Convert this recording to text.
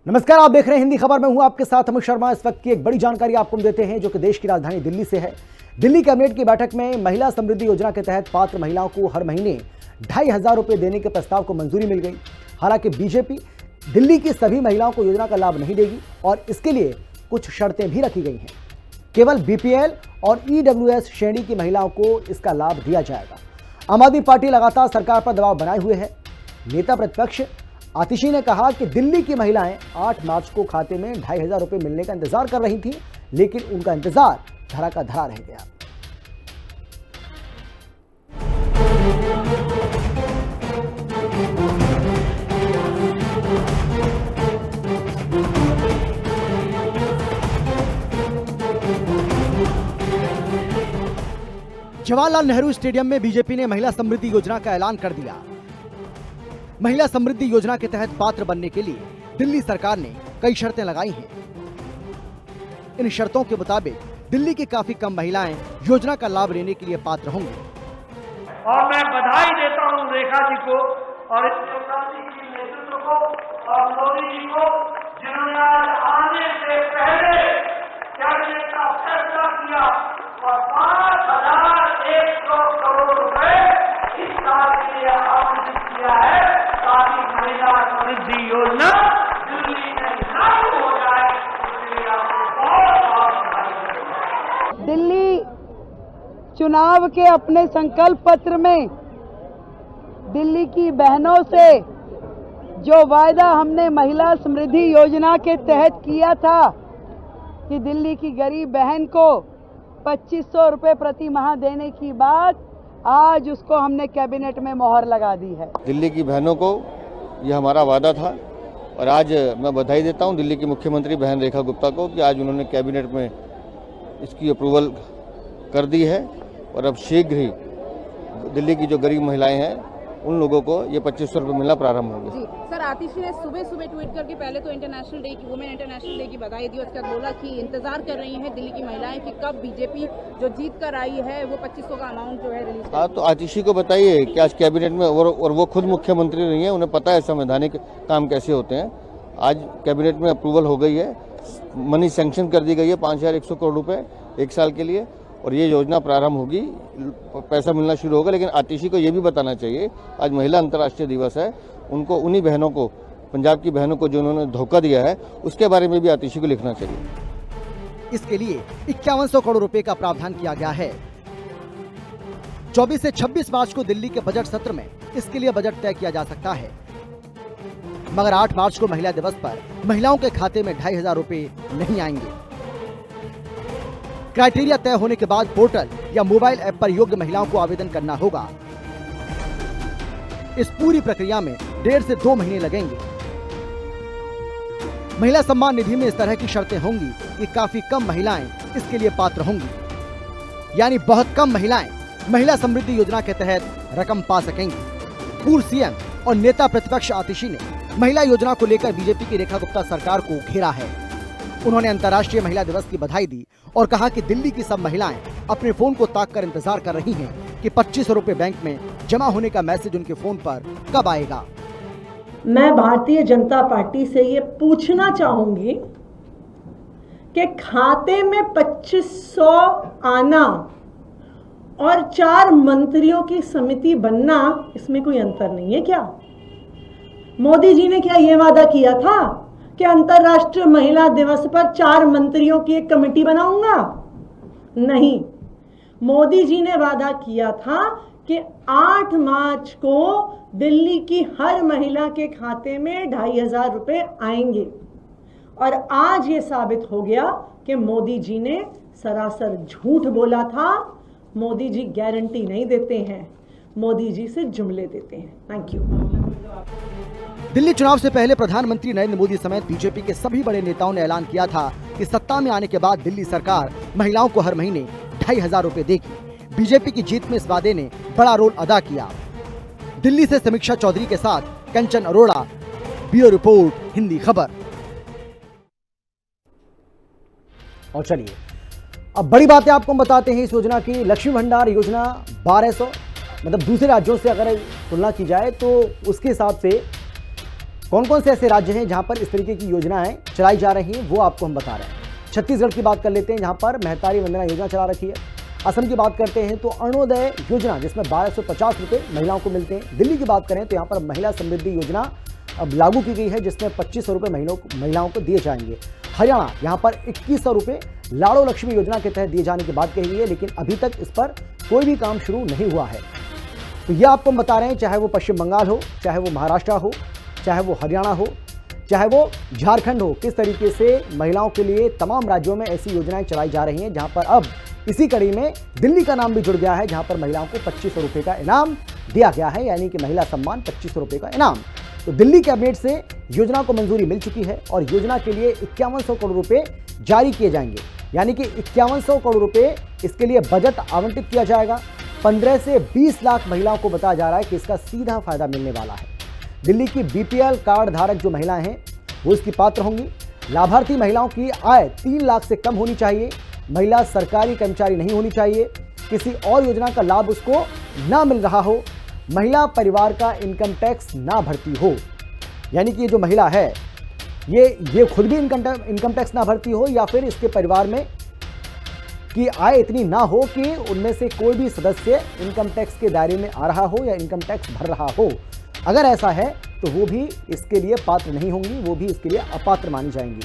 नमस्कार, आप देख रहे हैं हिंदी खबर में हूं आपके साथ अमित शर्मा। इस वक्त की एक बड़ी जानकारी आपको हम देते हैं जो कि देश की राजधानी दिल्ली से है। दिल्ली कैबिनेट की बैठक में महिला समृद्धि योजना के तहत पात्र महिलाओं को हर महीने 2,500 रुपए देने के प्रस्ताव को मंजूरी मिल गई। हालांकि बीजेपी दिल्ली की सभी महिलाओं को योजना का लाभ नहीं देगी और इसके लिए कुछ शर्तें भी रखी गई हैं। केवल बीपीएल और ईडब्ल्यूएस श्रेणी की महिलाओं को इसका लाभ दिया जाएगा। आम आदमी पार्टी लगातार सरकार पर दबाव बनाए हुए है। नेता प्रतिपक्ष आतिशी ने कहा कि दिल्ली की महिलाएं 8 मार्च को खाते में 2,500 रुपए मिलने का इंतजार कर रही थीं, लेकिन उनका इंतजार धरा का धरा रह गया। जवाहरलाल नेहरू स्टेडियम में बीजेपी ने महिला समृद्धि योजना का ऐलान कर दिया। महिला समृद्धि योजना के तहत पात्र बनने के लिए दिल्ली सरकार ने कई शर्तें लगाई हैं। इन शर्तों के मुताबिक दिल्ली की काफी कम महिलाएं योजना का लाभ लेने के लिए पात्र होंगी। और मैं बधाई देता हूं रेखा जी को और इस क्रांति की नेतृत्व को और मोदी जी को, जिन्होंने आज आने से पहले कैबिनेट का फैसला किया और 5,100 करोड़ रुपए इस साल के लिए आवंटित किया है ताकि महिला समृद्धि योजना दिल्ली में लागू हो जाए। इसलिए आपको बहुत बधाई। दिल्ली चुनाव के अपने संकल्प पत्र में दिल्ली की बहनों से जो वायदा हमने महिला समृद्धि योजना के तहत किया था कि दिल्ली की गरीब बहन को 2,500 रुपए प्रति माह देने की बात, आज उसको हमने कैबिनेट में मोहर लगा दी है। दिल्ली की बहनों को यह हमारा वादा था और आज मैं बधाई देता हूं दिल्ली की मुख्यमंत्री बहन रेखा गुप्ता को कि आज उन्होंने कैबिनेट में इसकी अप्रूवल कर दी है और अब शीघ्र ही दिल्ली की जो गरीब महिलाएं हैं उन लोगों को ये 2,500 रुपये मिलना प्रारंभ होंगे। जी सर, आतिशी ने सुबह ट्वीट करके पहले तो वुमेन इंटरनेशनल डे की बधाई दी। उसके बाद बोला कि इंतजार कर रही हैं दिल्ली की महिलाएं कि कब बीजेपी जो जीत कर आई है वो 2,500 का अमाउंट जो है रिलीज करे। हाँ, तो आतिशी को बताइए कि आज कैबिनेट में और वो खुद मुख्यमंत्री नहीं है, उन्हें पता है संवैधानिक काम कैसे होते हैं। आज कैबिनेट में अप्रूवल हो गई है, मनी सैंक्शन कर दी गई है 5,100 करोड़ रुपए 1 साल के लिए और ये योजना प्रारंभ होगी, पैसा मिलना शुरू होगा। लेकिन आतिशी को ये भी बताना चाहिए आज महिला अंतर्राष्ट्रीय दिवस है, उनको उन्हीं बहनों को, पंजाब की बहनों को जो उन्होंने धोखा दिया है उसके बारे में भी आतिशी को लिखना चाहिए। इसके लिए 5,100 करोड़ रुपए का प्रावधान किया गया है। 24 से 26 मार्च को दिल्ली के बजट सत्र में इसके लिए बजट तय किया जा सकता है, मगर 8 मार्च को महिला दिवस पर महिलाओं के खाते में 2,500 रुपए नहीं आएंगे। क्राइटेरिया तय होने के बाद पोर्टल या मोबाइल ऐप पर योग्य महिलाओं को आवेदन करना होगा। इस पूरी प्रक्रिया में 1.5 से 2 महीने लगेंगे। महिला सम्मान निधि में इस तरह की शर्तें होंगी कि काफी कम महिलाएं इसके लिए पात्र होंगी, यानी बहुत कम महिलाएं महिला समृद्धि योजना के तहत रकम पा सकेंगी। पूर्व सीएम और नेता प्रतिपक्ष आतिशी ने महिला योजना को लेकर बीजेपी की रेखा गुप्ता सरकार को घेरा है। उन्होंने अंतर्राष्ट्रीय महिला दिवस की बधाई दी और कहा कि दिल्ली की सब महिलाएं अपने फोन को ताक कर इंतजार कर रही हैं कि 2,500 रुपए बैंक में जमा होने का मैसेज उनके फोन पर कब आएगा। मैं भारतीय जनता पार्टी से ये पूछना चाहूंगी कि खाते में 2,500 आना और 4 मंत्रियों की समिति बनना, इसमें कोई अंतर नहीं है क्या? मोदी जी ने क्या ये वादा किया था कि अंतर्राष्ट्रीय महिला दिवस पर 4 मंत्रियों की एक कमेटी बनाऊंगा? नहीं, मोदी जी ने वादा किया था कि 8 मार्च को दिल्ली की हर महिला के खाते में 2,500 रुपए आएंगे और आज ये साबित हो गया कि मोदी जी ने सरासर झूठ बोला था। मोदी जी गारंटी नहीं देते हैं, मोदी जी से जुमले देते हैं। Thank you. दिल्ली चुनाव से पहले प्रधानमंत्री नरेंद्र मोदी समेत बीजेपी के सभी बड़े नेताओं ने ऐलान किया था कि सत्ता में आने के बाद दिल्ली सरकार महिलाओं को हर महीने 2,500 रुपए देगी। बीजेपी की जीत में इस वादे ने बड़ा रोल अदा किया। दिल्ली से समीक्षा चौधरी के साथ कंचन अरोड़ा, ब्यूरो रिपोर्ट, हिंदी खबर। और चलिए अब बड़ी बातें आपको बताते हैं इस योजना की। लक्ष्मी भंडार योजना 1,200, मतलब दूसरे राज्यों से अगर तुलना की जाए तो उसके हिसाब से कौन कौन से ऐसे राज्य हैं जहां पर इस तरीके की योजनाएं चलाई जा रही हैं, वो आपको हम बता रहे हैं। छत्तीसगढ़ की बात कर लेते हैं, जहां पर महतारी वंदना योजना चला रखी है। असम की बात करते हैं तो अरुणोदय योजना, जिसमें 1250 रुपये महिलाओं को मिलते हैं। दिल्ली की बात करें तो यहाँ पर महिला समृद्धि योजना अब लागू की गई है, जिसमें 2500 रुपये महिलाओं को दिए जाएंगे। हरियाणा, यहाँ पर 2100 रुपये लाड़ो लक्ष्मी योजना के तहत दिए जाने की बात कही गई है, लेकिन अभी तक इस पर कोई भी काम शुरू नहीं हुआ है। तो ये आपको हम बता रहे हैं, चाहे वो पश्चिम बंगाल हो, चाहे वो महाराष्ट्र हो, चाहे वो हरियाणा हो, चाहे वो झारखंड हो, किस तरीके से महिलाओं के लिए तमाम राज्यों में ऐसी योजनाएं चलाई जा रही हैं, जहां पर अब इसी कड़ी में दिल्ली का नाम भी जुड़ गया है, जहां पर महिलाओं को 2500 रुपये का इनाम दिया गया है, यानी कि महिला सम्मान 2500 रुपये का इनाम। तो दिल्ली कैबिनेट से योजना को मंजूरी मिल चुकी है और योजना के लिए 5100 करोड़ रुपए जारी किए जाएंगे, यानी कि 5100 करोड़ रुपए इसके लिए बजट आवंटित किया जाएगा। 15 से 20 लाख महिलाओं को बताया जा रहा है कि इसका सीधा फायदा मिलने वाला है। दिल्ली की बीपीएल कार्ड धारक जो महिलाएं हैं वो इसकी पात्र होंगी। लाभार्थी महिलाओं की आय 3 लाख से कम होनी चाहिए, महिला सरकारी कर्मचारी नहीं होनी चाहिए, किसी और योजना का लाभ उसको ना मिल रहा हो, महिला परिवार का इनकम टैक्स ना भरती हो, यानी कि ये जो महिला है ये खुद भी इनकम टैक्स ना भरती हो, या फिर इसके परिवार में की आय इतनी ना हो कि उनमें से कोई भी सदस्य इनकम टैक्स के दायरे में आ रहा हो या इनकम टैक्स भर रहा हो। अगर ऐसा है तो वो भी इसके लिए पात्र नहीं होंगी, वो भी इसके लिए अपात्र मानी जाएंगी।